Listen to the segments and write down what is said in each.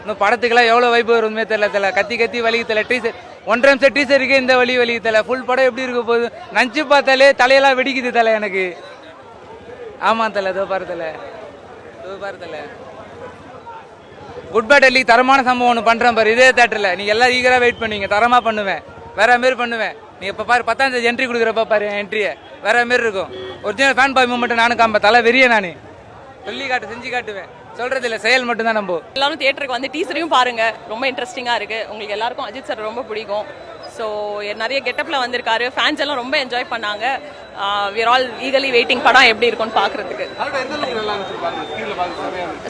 இன்னும் படத்துக்கெல்லாம் எவ்வளோ வைப்பு வருமே தெரியல கத்தி கத்தி வலிக்கு தெரியல டீசர் 1.5 நிமிஷம் டீசருக்கு இந்த வலிக்கு தெரியல ஃபுல் படம் எப்படி இருக்க போகுது நினச்சி பார்த்தாலே தலையெல்லாம் வெடிக்குது தலை எனக்கு. ஆமாம் தலை இதோ பாரு தலை குட் பேட் அள்ளி தரமான சம்பவம் ஒன்று பண்ணுறேன் பாரு இதே தேட்டரில். நீங்கள் எல்லாம் ஈகராக வெயிட் பண்ணுவீங்க, தரமாக பண்ணுவேன், வேற மாரி பண்ணுவேன். நீங்கள் இப்போ பாரு 10ஆம் தேதி என்ட்ரி கொடுக்குறப்ப பாரு என்ட்ரியை வேற மாரி இருக்கும். ஒரிஜினல் ஃபேன் பாய் மூமெண்ட் நானும் காம்பேன், தலை வெறிய நான் சொல்லி செஞ்சு காட்டுவேன். சொல்றது இல்லை, செயல் மட்டும் தான். நம்ம எல்லாரும் தியேட்டருக்கு வந்து டீசரையும் பாருங்க, ரொம்ப இன்ட்ரெஸ்டிங்காக இருக்குது. உங்களுக்கு எல்லாருக்கும் அஜித் சார் ரொம்ப பிடிக்கும். ஸோ நிறைய கெட்டப்பில் வந்திருக்காரு, ஃபேன்ஸ் எல்லாம் ரொம்ப என்ஜாய் பண்ணாங்க. We are all eagerly waiting படம் எப்படி இருக்கும்னு பார்க்குறதுக்கு.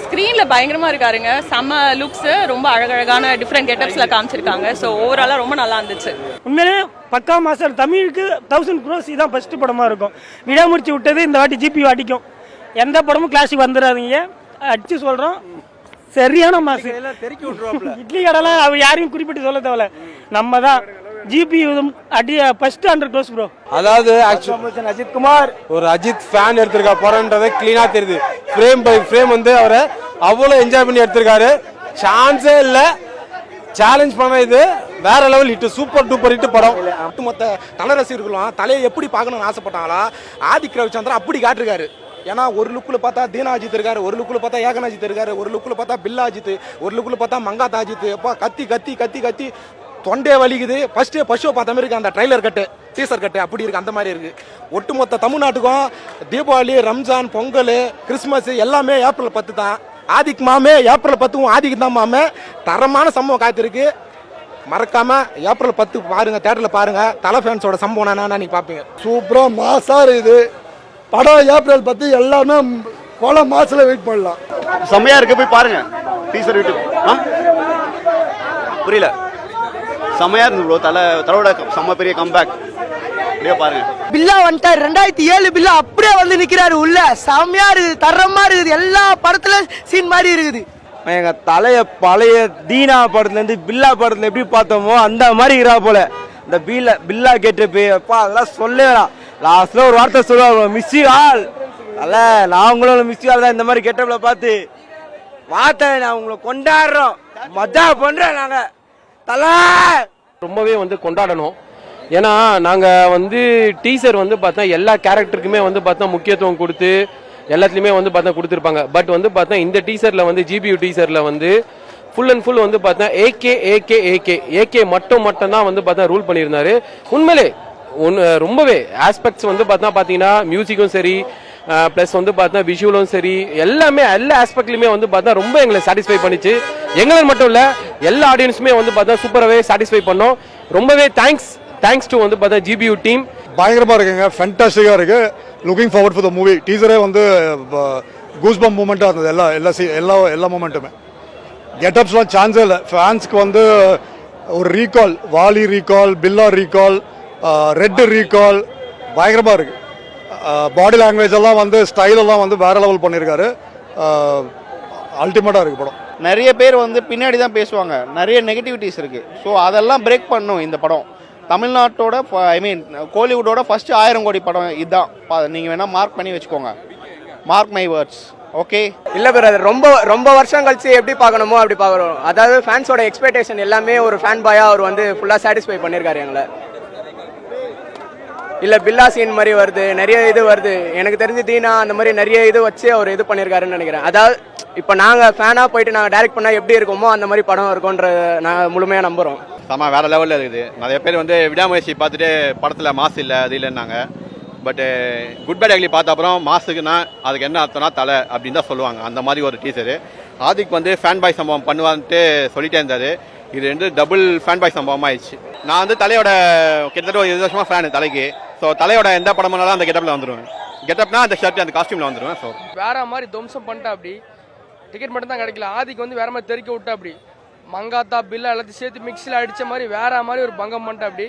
ஸ்க்ரீனில் பயங்கரமாக இருக்காருங்க, செம்ம லுக்ஸு, ரொம்ப அழகழகான டிஃப்ரெண்ட் கெட்டப்ஸில் காமிச்சிருக்காங்க. ஸோ ஓவராலாக ரொம்ப நல்லா இருந்துச்சு. உண்மையிலே பக்கா மாஸ்டர். தமிழுக்கு 1000 crores இதான் ஃபஸ்ட்டு படமாக இருக்கும். விடாமுடிச்சு விட்டது இந்த வாட்டி ஜிபி அடிக்கும். எந்த படமும் கிளாஸுக்கு வந்துடாதீங்க, அடிச்சு சொல்கிறோம். சரியான மாசு இட்லி கடைலாம் அவர் யாரையும் குறிப்பிட்டு சொல்ல தேவையில்ல, நம்ம தான் ஜிபி அடி ஃபர்ஸ்ட் 100 crores ப்ரோ. அதாவது அஜித் குமார் ஒரு அஜித் ஃபேன் எடுத்திருக்கா படம்ன்றதை கிளீனா தெரியுது. ஃப்ரேம் பை ஃப்ரேம் வந்து அவரை அவ்வளோ என்ஜாய் பண்ணி எடுத்திருக்காரு. சான்ஸே இல்லை, சேலஞ்ச் பண்ண இது வேற level hit, super duper hit படம். ஒட்டுமொத்த தலை ரசிகர்களும் தலையை எப்படி பார்க்கணும்னு ஆசைப்பட்டாங்களா ஆதிக் ரவிச்சந்திரன் அப்படி காட்டிருக்காரு. ஏன்னா ஒரு லுக்கில் பார்த்தா தீனா அஜித் இருக்காரு, ஒரு லுக்கில் பார்த்தா ஏகன் அஜித் இருக்காரு, ஒரு லுக்கில் பார்த்தா பில்லா அஜித், ஒரு லுக்கில் பார்த்தா மங்காத் அஜித். அப்பா கத்தி கத்தி கத்தி கத்தி தொண்டே வலிக்குது. ஃபர்ஸ்டே பஷோ பார்த்த மாதிரி இருக்கு, அந்த ட்ரைலர் கட்டு டீசர் கட்டு அப்படி இருக்கு, அந்த மாதிரி இருக்கு. ஒட்டுமொத்த தமிழ்நாட்டுக்கும் தீபாவளி, ரம்ஜான், பொங்கல், கிறிஸ்மஸ் எல்லாமே ஏப்ரல் 10 தான். ஆதிக் மாமே ஏப்ரல் 10 ஆதிக்கு தான் மாமே. தரமான சம்பவம் காத்திருக்கு. மறக்காம ஏப்ரல் 10 பாருங்க, தேட்டரில் பாருங்க. தலை ஃபேன்ஸோட சம்பவம் என்னன்னா நீங்க பாப்பீங்க. சூப்பரா மாசா இது படம். ஏப்ரல் 10 எல்லாமே போல மாசத்துல வெயிட் பண்ணலாம். செம்மையா இருக்கு, போய் பாருங்க டீசர் யூடியூப். புரியல, செம்மையா இருந்து ப்ரோ. தலையோட செம்ம பெரிய கம்பேக், அப்படியே பாருங்க. பில்லா வந்துட்டார், 2007 பில்லா அப்படியே வந்து நிக்கிறாரு உள்ள. செம்மையா இருக்குது, தரமா இருக்குது, எல்லா படத்துல சீன் மாதிரி இருக்குது. எங்க தலைய பழைய தீனா படத்துல இருந்து பில்லா படத்துல எப்படி பார்த்தோமோ அந்த மாதிரி இருக்கா போல. இந்த பில்லா கெட்டப்பு அப்பா அதெல்லாம் சொல்லலாம். லாஸ்ட்ல ஒரு வார்த்தை சொல்லுவாங்க, மிஸ் யூ ஆல். அல்ல நாங்களும் மிஸ் யூ ஆல் தான் இந்த மாதிரி கெட்டப்ல பார்த்து வார்த்தை நான் உங்களை கொண்டாடுறோம், மஜா பண்றோம் நாங்க. தலை ரொம்பவே வந்து கொண்டாடணும். ஏன்னா நாங்கள் வந்து டீசர் வந்து பார்த்தா எல்லா கேரக்டருக்குமே வந்து பார்த்தா முக்கியத்துவம் கொடுத்து எல்லாத்துலேயுமே வந்து பார்த்தா கொடுத்துருப்பாங்க. பட் வந்து பார்த்தா இந்த டீசரில் வந்து ஜிபியூ டீசரில் வந்து ஃபுல் அண்ட் ஃபுல் வந்து பார்த்தா ஏகே மட்டும்தான் வந்து பார்த்தா ரூல் பண்ணியிருந்தாரு. உண்மையிலே ரொம்பவே ஆஸ்பெக்ட்ஸ் வந்து பார்த்தீங்கன்னா மியூசிக்கும் சரி, ப்ளஸ் வந்து பார்த்தா விஷுவலும் சரி, எல்லாமே எல்லா ஆஸ்பெக்ட்லையுமே வந்து பார்த்தா ரொம்ப எங்களை சாட்டிஸ்ஃபை பண்ணிச்சு. எங்களை மட்டும் இல்லை, எல்லா ஆடியன்ஸுமே வந்து பார்த்தா சூப்பராகவே சாட்டிஸ்ஃபை பண்ணோம். ரொம்பவே தேங்க்ஸ் டு வந்து பார்த்தா ஜிபியூ டீம். பயங்கரமா இருக்குங்க, ஃபேண்டாஸ்டிக்கா இருக்கு. Looking forward for the movie. டீசரே வந்து கூஸ்பம் மூமெண்ட்டாக இருந்தது. எல்லா மூமெண்ட்டுமே. கெட்டப்ஸ்லாம் சான்ஸே இல்லை. ஃபேன்ஸ்க்கு வந்து ஒரு ரீகால், வாலி ரீகால், பில்லா ரீகால், ரெட் ரீகால் பயங்கரமாக இருக்கு. பாடி லாங்குவேஜ் எல்லாம் வந்து ஸ்டைல் எல்லாம் வந்து வேற லெவல் பண்ணியிருக்காரு. அல்டிமேட்டாக இருக்கு படம். நிறைய பேர் வந்து பின்னாடி தான் பேசுவாங்க, நிறைய நெகட்டிவிட்டிஸ் இருக்கு. ஸோ அதெல்லாம் பிரேக் பண்ணும் இந்த படம். தமிழ்நாட்டோட கோலிவுட்டோட ஃபர்ஸ்ட் 1000 கோடி படம் இதுதான். நீங்கள் வேணால் மார்க் பண்ணி வச்சுக்கோங்க, மார்க் மை வேர்ட்ஸ். ஓகே இல்லை பிரதர், ரொம்ப வருஷம் கழிச்சு எப்படி பார்க்கணுமோ அப்படி பார்க்குறோம். அதாவது ஃபேன்ஸோட எக்ஸ்பெக்டேஷன் எல்லாமே ஒரு ஃபேன் பாயாக அவர் வந்து ஃபுல்லாக சாட்டிஸ்ஃபை பண்ணியிருக்காரு எங்களை. இல்லை பில்லா சீன் மாதிரி வருது, நிறைய இது வருது. எனக்கு தெரிஞ்சு தீனா அந்த மாதிரி நிறைய இது வச்சு அவர் இது பண்ணியிருக்காருன்னு நினைக்கிறேன். அதாவது இப்போ நாங்கள் ஃபேனாக போயிட்டு நாங்கள் டைரக்ட் பண்ணால் எப்படி இருக்குமோ அந்த மாதிரி படம் இருக்கும்ன்ற நாங்கள் முழுமையாக நம்புகிறோம். ஆமாம், வேறு லெவலில் இருக்குது. நிறைய பேர் வந்து விடாமுயற்சி பார்த்துட்டு படத்தில் மாசு இல்லை அது இல்லைன்னாங்க. பட்டு குட் பேட் அக்லி பார்த்த அப்புறம் மாசுக்குன்னா அதுக்கு என்ன அர்த்தம்னா தலை அப்படின்னு தான் சொல்லுவாங்க. அந்த மாதிரி ஒரு டீசரு. ஆதிக் வந்து ஃபேன் பாய் சம்பவம் பண்ணுவான்ட்டு சொல்லிட்டே இருந்தார். இது வந்து டபுள் ஃபேன் பாய் சம்பவமாக ஆயிடுச்சு. நான் வந்து தலையோட கிட்டத்தட்ட ஒரு 20 வருஷமாக ஃபேனு தலைக்கு. ஸோ தலையோட எந்த படம்னாலும் அந்த கெட்டப்பில் வந்துடுவேன். கெட்டப்னா அந்த ஷர்ட் அந்த காஸ்டியூமில் வந்துடுவேன். ஸோ வேற மாதிரி துவம்சம் பண்ணிட்டா அப்படி டிக்கெட் மட்டும் தான் கிடைக்கல. ஆதிக்கு வந்து வேற மாதிரி தெறிக்க விட்டா அப்படி மங்காத்தா பில்லா எல்லாத்தையும் சேர்த்து மிக்ஸில் அடித்த மாதிரி வேற மாதிரி ஒரு பங்கம் பண்ணிட்டா அப்படி.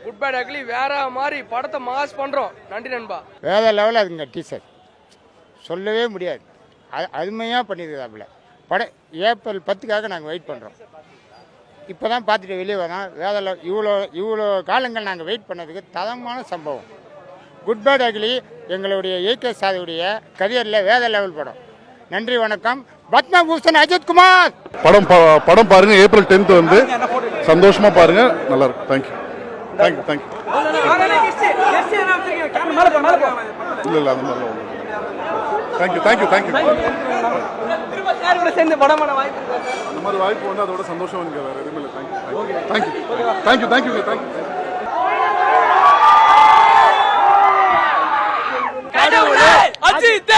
குட் பேட் அக்லி வேற மாதிரி படத்தை மாஸ் பண்ணுறோம். நன்றி நண்பா. வேற லெவலில் அதுங்க டீசர் சொல்லவே முடியாது. அருமையாக பண்ணியிருக்காப்புல படம். ஏப்ரல் 10க்காக நாங்கள் வெயிட் பண்ணுறோம். இப்போ தான் பார்த்துட்டு வெளியே வரோம். வேற இவ்வளோ காலங்கள் நாங்கள் வெயிட் பண்ணதுக்கு தரமான சம்பவம். குட் பேட் அக்லி எங்களுடைய ஏகே சாதியுடைய கரியரில் வேற லெவல் படம். நன்றி, வணக்கம். பத்மபூஷன் அஜித் குமார். படம் பாருங்க. ஏப்ரல் 10th வந்து சந்தோஷமா பாருங்க. நல்லா இருக்கும். தேங்க்யூ. இல்ல அந்த மாதிரி தேங்க்யூ. சேர்ந்து படம் பண்ண வாய்ப்பு இந்த மாதிரி வாய்ப்பு வந்து அதோட சந்தோஷம் எனக்கு வேற எதுவுமே இல்லை. தேங்க்யூ. கடவுளே அஜித்